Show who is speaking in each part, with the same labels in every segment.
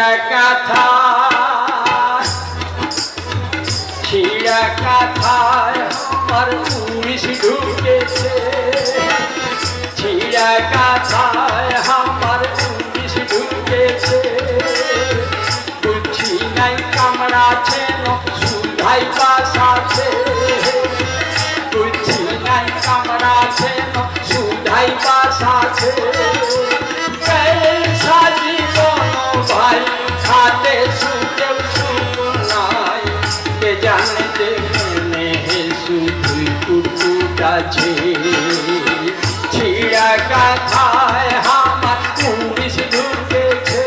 Speaker 1: ছিড়া কাঁথা ছিড়া কাঁথায় আমার পুলিশ ঢুকেছে ছিড়া কাঁথায় আমার পুলিশ ঢুকেছে বুঝি নাই কামড়াছে সুধাই বাসাছে বুঝি নাই কামড়াছে সুধাই বাসাছে ভাই খাতে সুখেও সুখ নাই কে জানে যে মেহে শুধুই কুকুট আছে ছিড়া কাঁথায় আমার পুলিশ ঢুকেছে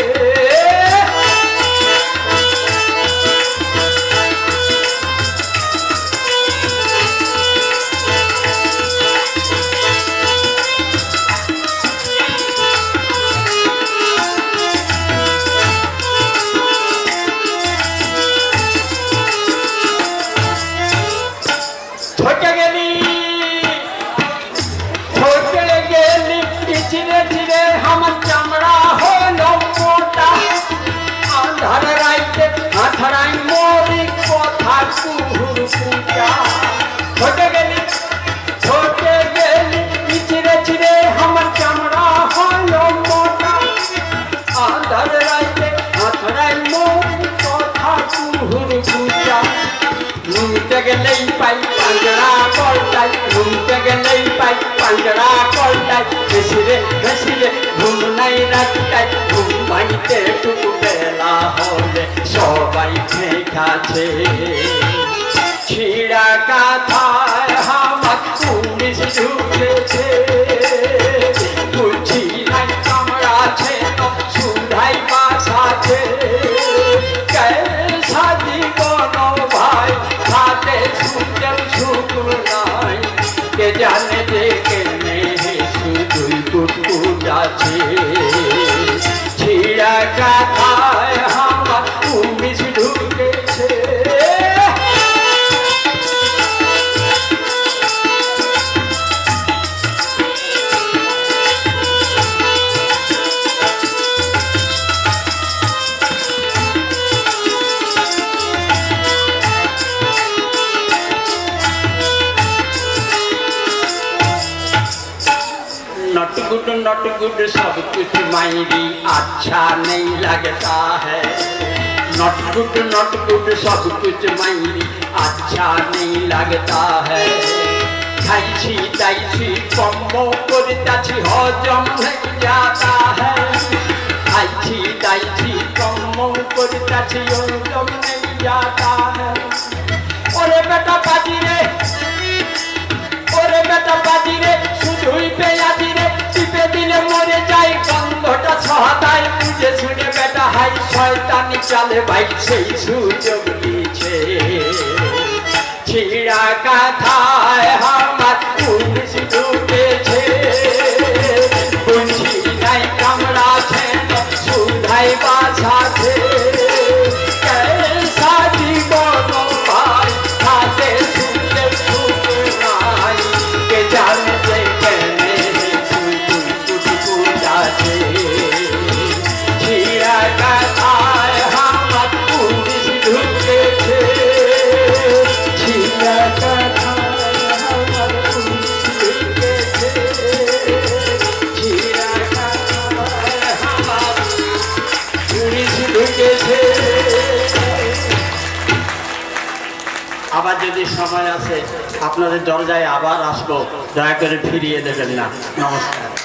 Speaker 1: গেলেই পাই পাঞ্জরা কলটাই ঘুমতে গেলেই পাই পাঞ্জরা কলটাই ঘেসিলে ঘুম নাই রাতটাই ঘুম ভাঙতে টুকু বেলা হলে সবাই খেয়েছে ছিড়া কাঁথায় আমার পুলিশ ঢুকেছে বুঝি নাই কামড়াছে সুধাই বাসাছে সাজি কোনো ভাই খাতে সুখেও সুখ নাই কে জানে যে কেনে শুধুই কুকুট আছে ছিড়া কাঁথায় আমার পুলিশ ঢুকেছে नट गुड सब कुछ मायरी अच्छा नहीं लगता है नट गुड सब कुछ मायरी अच्छा नहीं लगता है खाइছি दाइছি कम्बो करताছি हजम नहीं जाता है खाइছি दाइছি कम्बो करताছি हजम नहीं जाता है ओरे बेटा बाजी रे শুধুই পেয়াদি রে টিপে দিলে মরে যাই গন্ধটা সহাতায় বুঝে শুনে বেটা হাই শয়তানি চালে ভাই সেই সুযোগ দিয়েছে ছিড়া কাঁথায় আমার পুলিশ ঢুকেছে বুঝি নাই কামড়াছে সুধাই বাসাছে সাজি বনো ভাই হাতে শুনলে সুখ নাই কে জানে যে কেনে কুকুট আছে ছিড়া কাঁথায় আমার পুলিশ ঢুকেছে ছিড়া কাঁথায় আমার পুলিশ ঢুকেছে ছিড়া কাঁথায় আমার পুলিশ ঢুকেছে আবার যদি সময় আছে আপনাদের দরজায় আবার আসবো দয়া করে ফিরিয়ে দেবেন না নমস্কার।